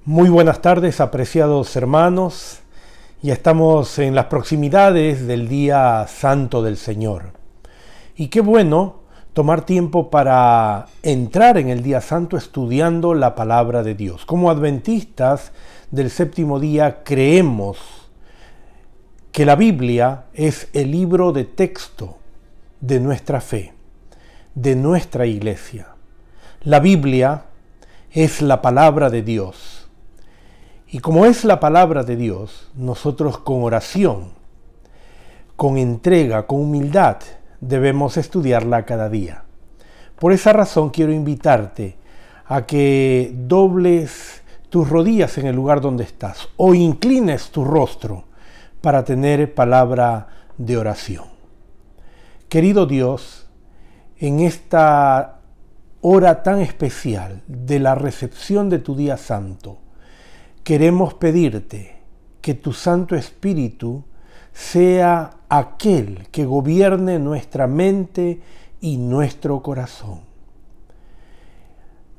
Muy buenas tardes, apreciados hermanos. Ya estamos en las proximidades del Día Santo del Señor. Y qué bueno tomar tiempo para entrar en el Día Santo estudiando la Palabra de Dios. Como adventistas del séptimo día creemos que la Biblia es el libro de texto de nuestra fe, de nuestra iglesia. La Biblia es la palabra de Dios. Y como es la palabra de Dios, nosotros con oración, con entrega, con humildad, debemos estudiarla cada día. Por esa razón quiero invitarte a que dobles tus rodillas en el lugar donde estás o inclines tu rostro para tener palabra de oración. Querido Dios, en esta hora tan especial de la recepción de tu día santo, queremos pedirte que tu Santo Espíritu sea aquel que gobierne nuestra mente y nuestro corazón.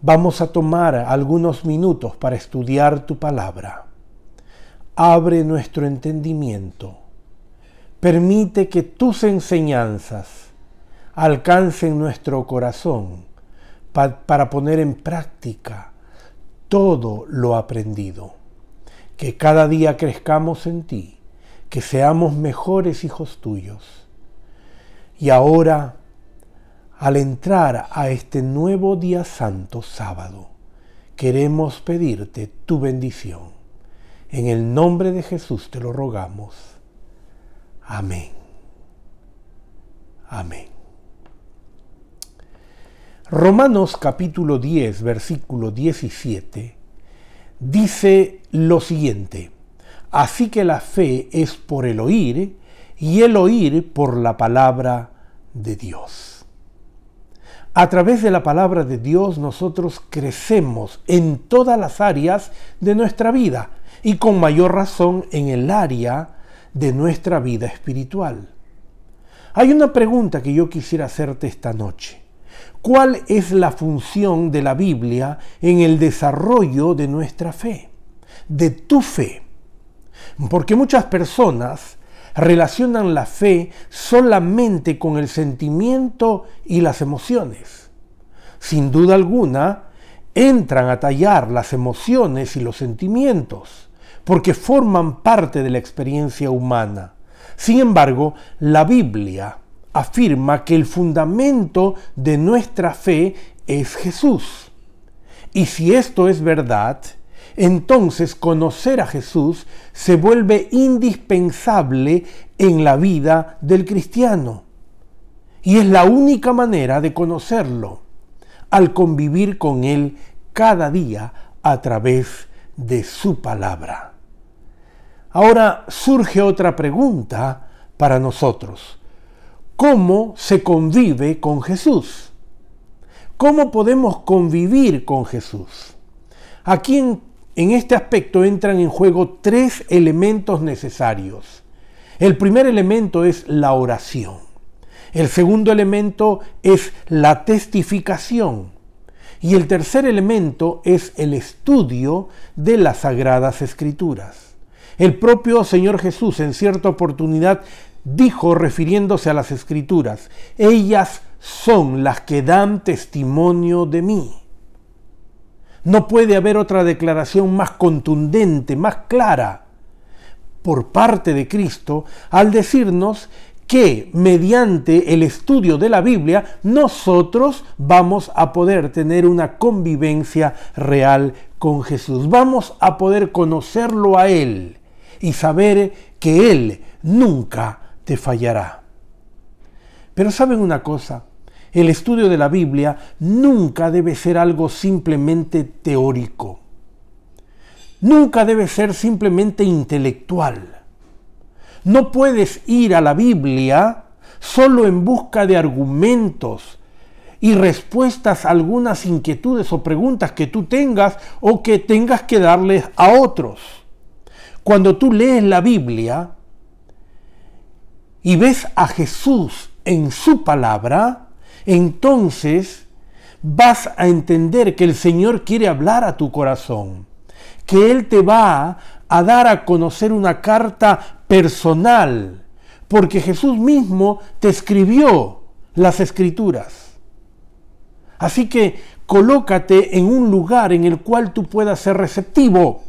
Vamos a tomar algunos minutos para estudiar tu palabra. Abre nuestro entendimiento. Permite que tus enseñanzas alcancen nuestro corazón para poner en práctica todo lo aprendido. Que cada día crezcamos en ti, que seamos mejores hijos tuyos. Y ahora, al entrar a este nuevo día santo, sábado, queremos pedirte tu bendición. En el nombre de Jesús te lo rogamos. Amén. Amén. Romanos capítulo 10, versículo 17, dice lo siguiente: así que la fe es por el oír, y el oír por la palabra de Dios. A través de la palabra de Dios nosotros crecemos en todas las áreas de nuestra vida, y con mayor razón en el área de nuestra vida espiritual. Hay una pregunta que yo quisiera hacerte esta noche. ¿Cuál es la función de la Biblia en el desarrollo de nuestra fe, de tu fe? Porque muchas personas relacionan la fe solamente con el sentimiento y las emociones. Sin duda alguna, entran a tallar las emociones y los sentimientos, porque forman parte de la experiencia humana. Sin embargo, la Biblia afirma que el fundamento de nuestra fe es Jesús. Y si esto es verdad, entonces conocer a Jesús se vuelve indispensable en la vida del cristiano. Y es la única manera de conocerlo, al convivir con Él cada día a través de su palabra. Ahora surge otra pregunta para nosotros. ¿Cómo se convive con Jesús? ¿Cómo podemos convivir con Jesús? Aquí en este aspecto entran en juego tres elementos necesarios. El primer elemento es la oración. El segundo elemento es la testificación. Y el tercer elemento es el estudio de las Sagradas Escrituras. El propio Señor Jesús en cierta oportunidad dijo, refiriéndose a las Escrituras: ellas son las que dan testimonio de mí. No puede haber otra declaración más contundente, más clara, por parte de Cristo, al decirnos que mediante el estudio de la Biblia nosotros vamos a poder tener una convivencia real con Jesús. Vamos a poder conocerlo a Él y saber que Él nunca te fallará. Pero ¿saben una cosa? El estudio de la Biblia nunca debe ser algo simplemente teórico. Nunca debe ser simplemente intelectual. No puedes ir a la Biblia solo en busca de argumentos y respuestas a algunas inquietudes o preguntas que tú tengas o que tengas que darles a otros. Cuando tú lees la Biblia y ves a Jesús en su palabra, entonces vas a entender que el Señor quiere hablar a tu corazón, que Él te va a dar a conocer una carta personal, porque Jesús mismo te escribió las Escrituras. Así que colócate en un lugar en el cual tú puedas ser receptivo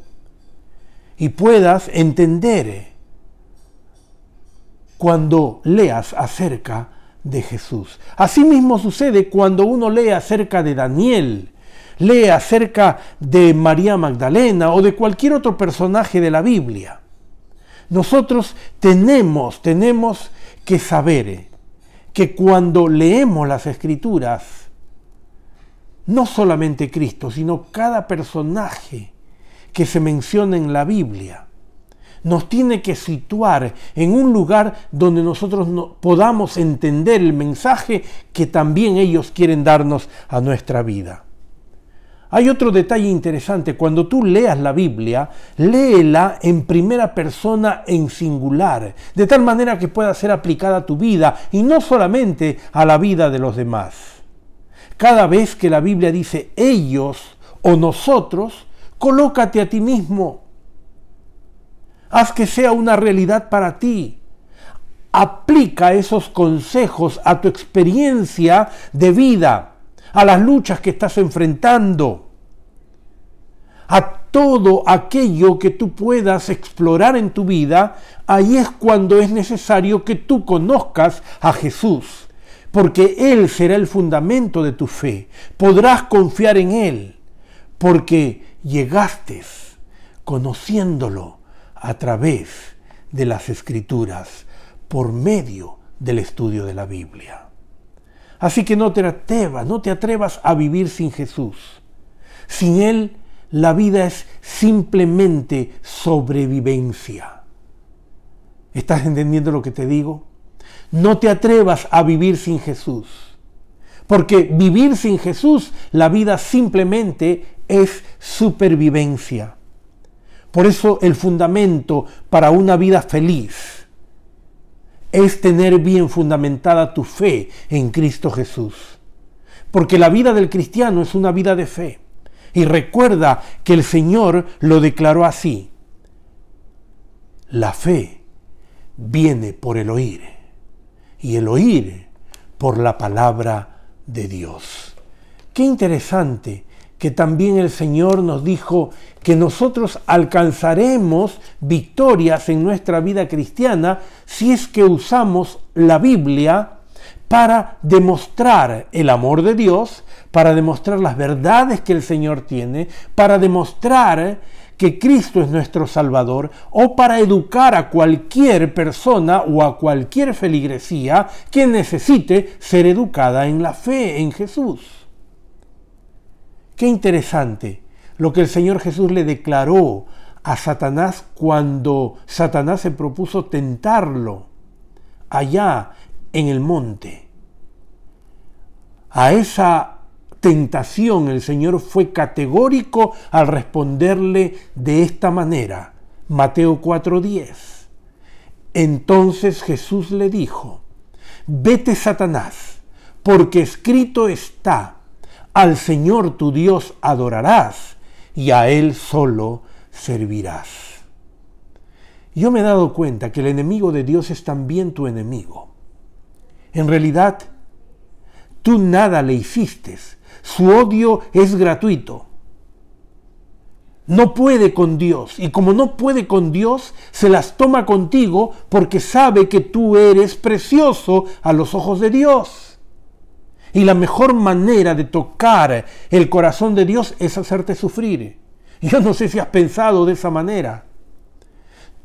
y puedas entender cuando leas acerca de Jesús. Asimismo sucede cuando uno lee acerca de Daniel, lee acerca de María Magdalena o de cualquier otro personaje de la Biblia. Nosotros tenemos que saber que cuando leemos las Escrituras, no solamente Cristo, sino cada personaje que se menciona en la Biblia, nos tiene que situar en un lugar donde nosotros podamos entender el mensaje que también ellos quieren darnos a nuestra vida. Hay otro detalle interesante: cuando tú leas la Biblia, léela en primera persona en singular, de tal manera que pueda ser aplicada a tu vida y no solamente a la vida de los demás. Cada vez que la Biblia dice ellos o nosotros, colócate a ti mismo. Haz que sea una realidad para ti. Aplica esos consejos a tu experiencia de vida, a las luchas que estás enfrentando, a todo aquello que tú puedas explorar en tu vida. Ahí es cuando es necesario que tú conozcas a Jesús, porque Él será el fundamento de tu fe. Podrás confiar en Él, porque llegaste conociéndolo a través de las Escrituras, por medio del estudio de la Biblia. Así que no te atrevas a vivir sin Jesús. Sin Él, la vida es simplemente sobrevivencia. ¿Estás entendiendo lo que te digo? No te atrevas a vivir sin Jesús, porque vivir sin Jesús, la vida simplemente es supervivencia. Por eso el fundamento para una vida feliz es tener bien fundamentada tu fe en Cristo Jesús. Porque la vida del cristiano es una vida de fe. Y recuerda que el Señor lo declaró así: la fe viene por el oír, y el oír por la palabra de Dios. Qué interesante que también el Señor nos dijo que nosotros alcanzaremos victorias en nuestra vida cristiana si es que usamos la Biblia para demostrar el amor de Dios, para demostrar las verdades que el Señor tiene, para demostrar que Cristo es nuestro Salvador, o para educar a cualquier persona o a cualquier feligresía que necesite ser educada en la fe en Jesús. Qué interesante lo que el Señor Jesús le declaró a Satanás cuando Satanás se propuso tentarlo allá en el monte. A esa tentación el Señor fue categórico al responderle de esta manera. Mateo 4:10. Entonces Jesús le dijo: vete, Satanás, porque escrito está: al Señor tu Dios adorarás y a Él solo servirás. Yo me he dado cuenta que el enemigo de Dios es también tu enemigo. En realidad, tú nada le hiciste. Su odio es gratuito. No puede con Dios, y como no puede con Dios, se las toma contigo porque sabe que tú eres precioso a los ojos de Dios. Y la mejor manera de tocar el corazón de Dios es hacerte sufrir. Yo no sé si has pensado de esa manera.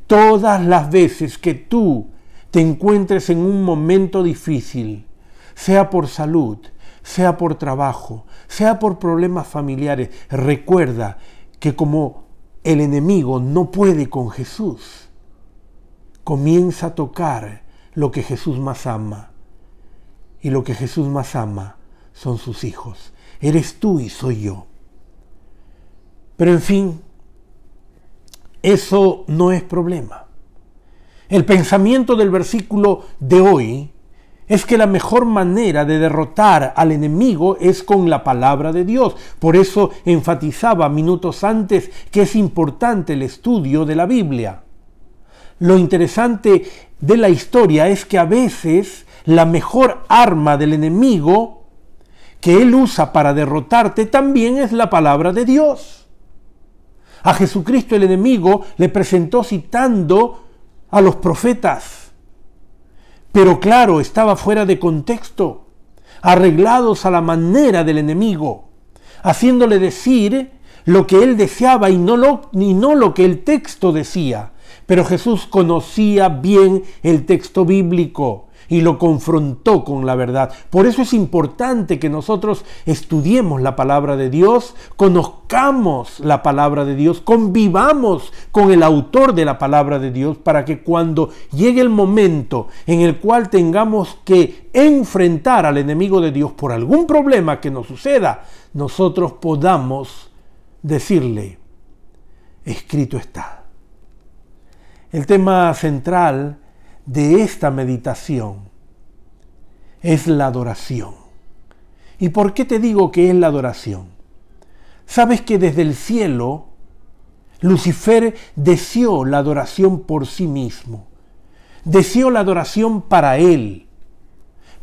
Todas las veces que tú te encuentres en un momento difícil, sea por salud, sea por trabajo, sea por problemas familiares, recuerda que como el enemigo no puede con Jesús, comienza a tocar lo que Jesús más ama. Y lo que Jesús más ama son sus hijos. Eres tú y soy yo. Pero en fin, eso no es problema. El pensamiento del versículo de hoy es que la mejor manera de derrotar al enemigo es con la palabra de Dios. Por eso enfatizaba minutos antes que es importante el estudio de la Biblia. Lo interesante de la historia es que a veces la mejor arma del enemigo que él usa para derrotarte también es la palabra de Dios. A Jesucristo el enemigo le presentó citando a los profetas, pero claro, estaba fuera de contexto, arreglados a la manera del enemigo, haciéndole decir lo que él deseaba y no lo que el texto decía. Pero Jesús conocía bien el texto bíblico y lo confrontó con la verdad. Por eso es importante que nosotros estudiemos la palabra de Dios, conozcamos la palabra de Dios, convivamos con el autor de la palabra de Dios, para que cuando llegue el momento en el cual tengamos que enfrentar al enemigo de Dios por algún problema que nos suceda, nosotros podamos decirle: escrito está. El tema central de esta meditación es la adoración. ¿Y por qué te digo que es la adoración? Sabes que desde el cielo Lucifer deseó la adoración por sí mismo, deseó la adoración para él.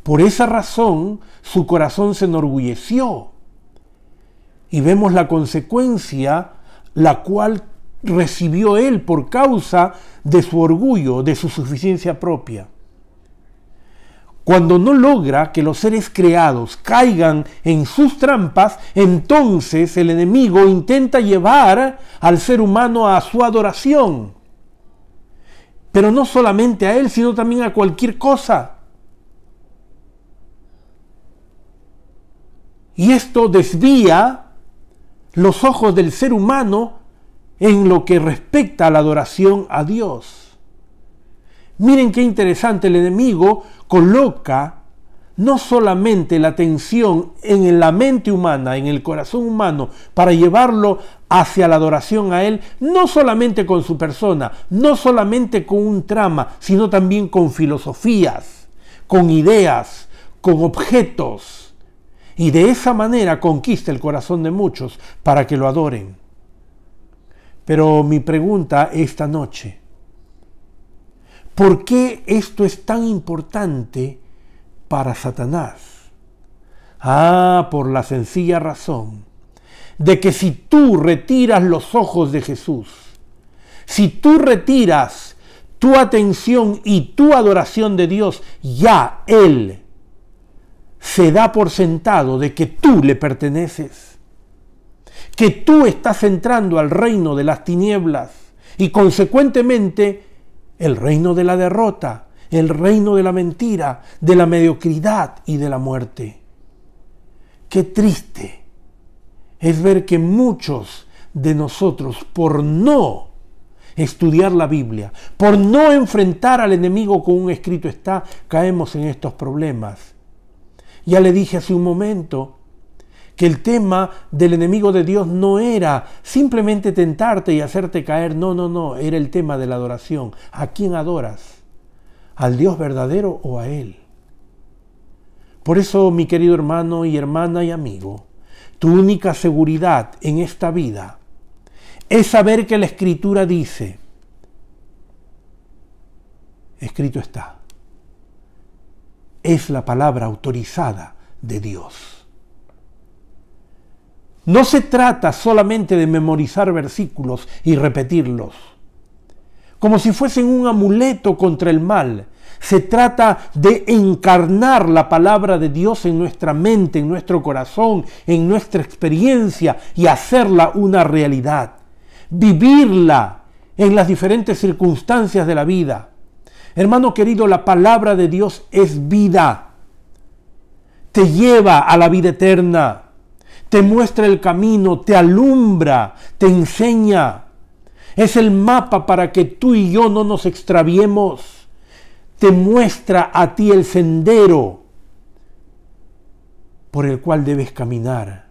Por esa razón su corazón se enorgulleció y vemos la consecuencia, la cual recibió él por causa de su orgullo, de su suficiencia propia. Cuando no logra que los seres creados caigan en sus trampas, entonces el enemigo intenta llevar al ser humano a su adoración. Pero no solamente a él, sino también a cualquier cosa. Y esto desvía los ojos del ser humano en lo que respecta a la adoración a Dios. Miren qué interesante, el enemigo coloca no solamente la atención en la mente humana, en el corazón humano, para llevarlo hacia la adoración a Él, no solamente con su persona, no solamente con un trama, sino también con filosofías, con ideas, con objetos. Y de esa manera conquista el corazón de muchos para que lo adoren. Pero mi pregunta esta noche: ¿por qué esto es tan importante para Satanás? Por la sencilla razón de que si tú retiras los ojos de Jesús, si tú retiras tu atención y tu adoración de Dios, ya Él se da por sentado de que tú le perteneces, que tú estás entrando al reino de las tinieblas y consecuentemente el reino de la derrota, el reino de la mentira, de la mediocridad y de la muerte. Qué triste es ver que muchos de nosotros, por no estudiar la Biblia, por no enfrentar al enemigo con un escrito está, caemos en estos problemas. Ya le dije hace un momento que el tema del enemigo de Dios no era simplemente tentarte y hacerte caer, no, era el tema de la adoración. ¿A quién adoras? ¿Al Dios verdadero o a Él? Por eso, mi querido hermano y hermana y amigo, tu única seguridad en esta vida es saber que la Escritura dice: escrito está. Es la palabra autorizada de Dios. No se trata solamente de memorizar versículos y repetirlos, como si fuesen un amuleto contra el mal. Se trata de encarnar la palabra de Dios en nuestra mente, en nuestro corazón, en nuestra experiencia y hacerla una realidad. Vivirla en las diferentes circunstancias de la vida. Hermano querido, la palabra de Dios es vida. Te lleva a la vida eterna. Te muestra el camino, te alumbra, te enseña. Es el mapa para que tú y yo no nos extraviemos. Te muestra a ti el sendero por el cual debes caminar,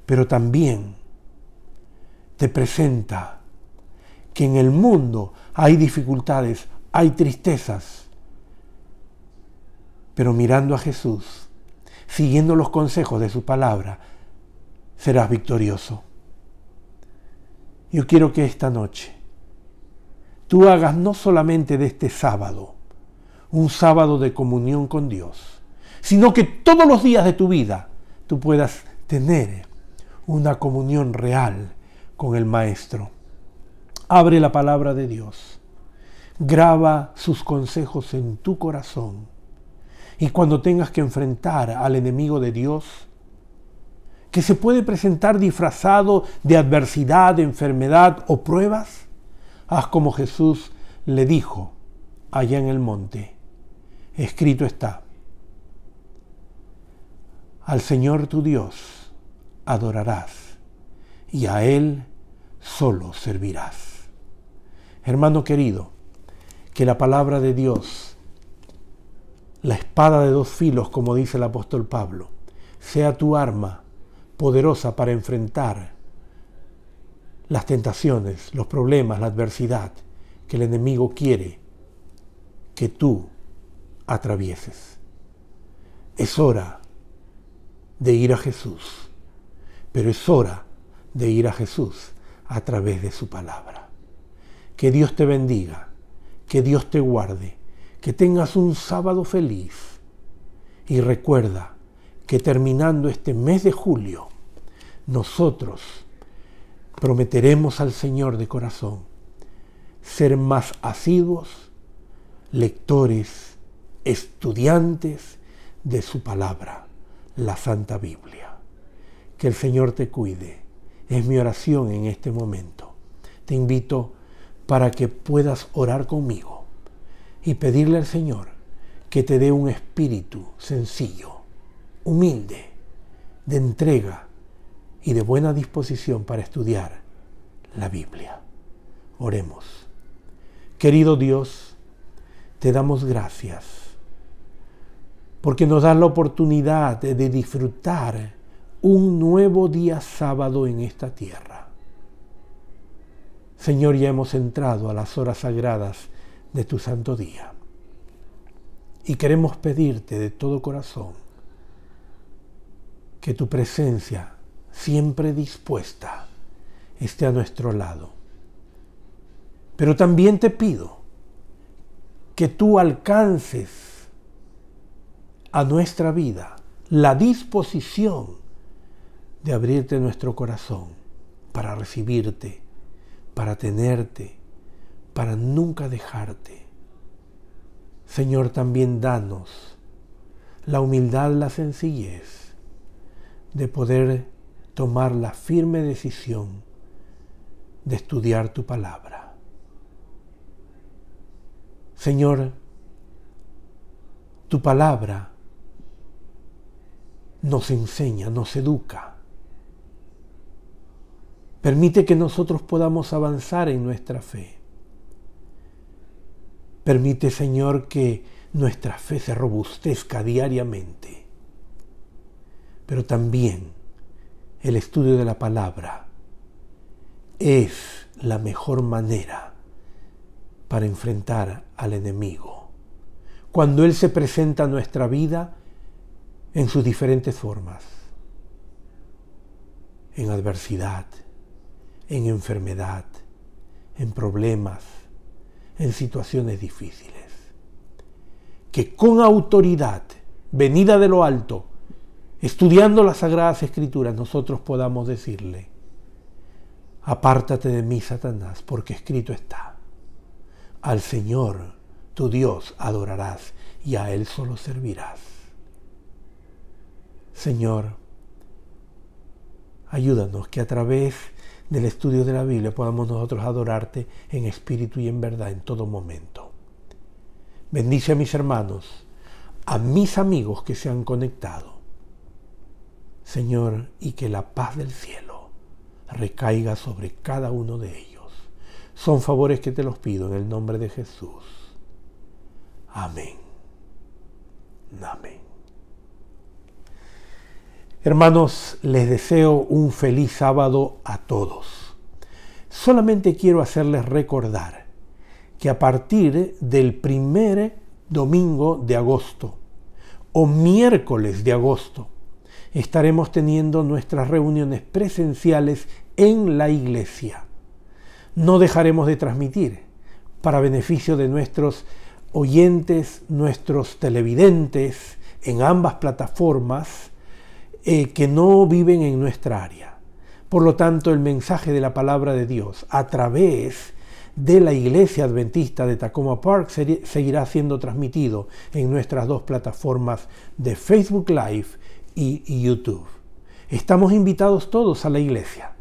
pero también te presenta que en el mundo hay dificultades, hay tristezas, Pero mirando a Jesús, siguiendo los consejos de su palabra, serás victorioso. Yo quiero que esta noche tú hagas no solamente de este sábado un sábado de comunión con Dios, sino que todos los días de tu vida tú puedas tener una comunión real con el Maestro. Abre la palabra de Dios, graba sus consejos en tu corazón, y cuando tengas que enfrentar al enemigo de Dios, que se puede presentar disfrazado de adversidad, de enfermedad o pruebas, haz como Jesús le dijo allá en el monte. Escrito está: al Señor tu Dios adorarás y a Él solo servirás. Hermano querido, que la palabra de Dios, la espada de dos filos, como dice el apóstol Pablo, sea tu arma poderosa para enfrentar las tentaciones, los problemas, la adversidad que el enemigo quiere que tú atravieses. Es hora de ir a Jesús, pero es hora de ir a Jesús a través de su palabra. Que Dios te bendiga, que Dios te guarde, que tengas un sábado feliz, y recuerda que terminando este mes de julio, nosotros prometeremos al Señor de corazón ser más asiduos, lectores, estudiantes de su palabra, la Santa Biblia. Que el Señor te cuide. Es mi oración en este momento. Te invito para que puedas orar conmigo y pedirle al Señor que te dé un espíritu sencillo, humilde, de entrega y de buena disposición para estudiar la Biblia. Oremos. Querido Dios, te damos gracias porque nos das la oportunidad de disfrutar un nuevo día sábado en esta tierra. Señor, ya hemos entrado a las horas sagradas de tu santo día y queremos pedirte de todo corazón que tu presencia, siempre dispuesta, esté a nuestro lado. Pero también te pido que tú alcances a nuestra vida la disposición de abrirte nuestro corazón para recibirte, para tenerte, para nunca dejarte. Señor, también danos la humildad, la sencillez de poder tomar la firme decisión de estudiar tu palabra. Señor, tu palabra nos enseña, nos educa. Permite que nosotros podamos avanzar en nuestra fe. Permite, Señor, que nuestra fe se robustezca diariamente. Pero también el estudio de la palabra es la mejor manera para enfrentar al enemigo. Cuando Él se presenta a nuestra vida en sus diferentes formas, en adversidad, en enfermedad, en problemas, en situaciones difíciles. Que con autoridad, venida de lo alto, estudiando las Sagradas Escrituras, nosotros podamos decirle: apártate de mí, Satanás, porque escrito está: al Señor tu Dios adorarás y a Él solo servirás. Señor, ayúdanos que a través del estudio de la Biblia podamos nosotros adorarte en espíritu y en verdad en todo momento. Bendice a mis hermanos, a mis amigos que se han conectado, Señor, y que la paz del cielo recaiga sobre cada uno de ellos. Son favores que te los pido en el nombre de Jesús. Amén. Amén. Hermanos, les deseo un feliz sábado a todos. Solamente quiero hacerles recordar que a partir del primer domingo de agosto o miércoles de agosto, estaremos teniendo nuestras reuniones presenciales en la iglesia. No dejaremos de transmitir para beneficio de nuestros oyentes, nuestros televidentes en ambas plataformas que no viven en nuestra área. Por lo tanto, el mensaje de la palabra de Dios a través de la Iglesia Adventista de Takoma Park seguirá siendo transmitido en nuestras dos plataformas de Facebook Live y YouTube. Estamos invitados todos a la iglesia.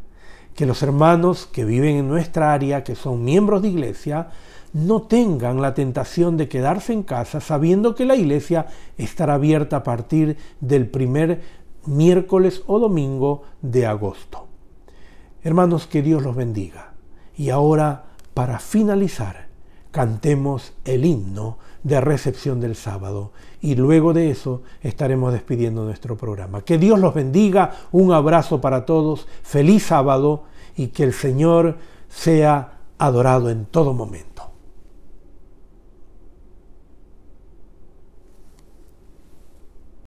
Que los hermanos que viven en nuestra área, que son miembros de iglesia, no tengan la tentación de quedarse en casa sabiendo que la iglesia estará abierta a partir del primer miércoles o domingo de agosto. Hermanos, que Dios los bendiga. Y ahora, para finalizar, cantemos el himno de recepción del sábado y luego de eso estaremos despidiendo nuestro programa. Que Dios los bendiga, un abrazo para todos, feliz sábado y que el Señor sea adorado en todo momento.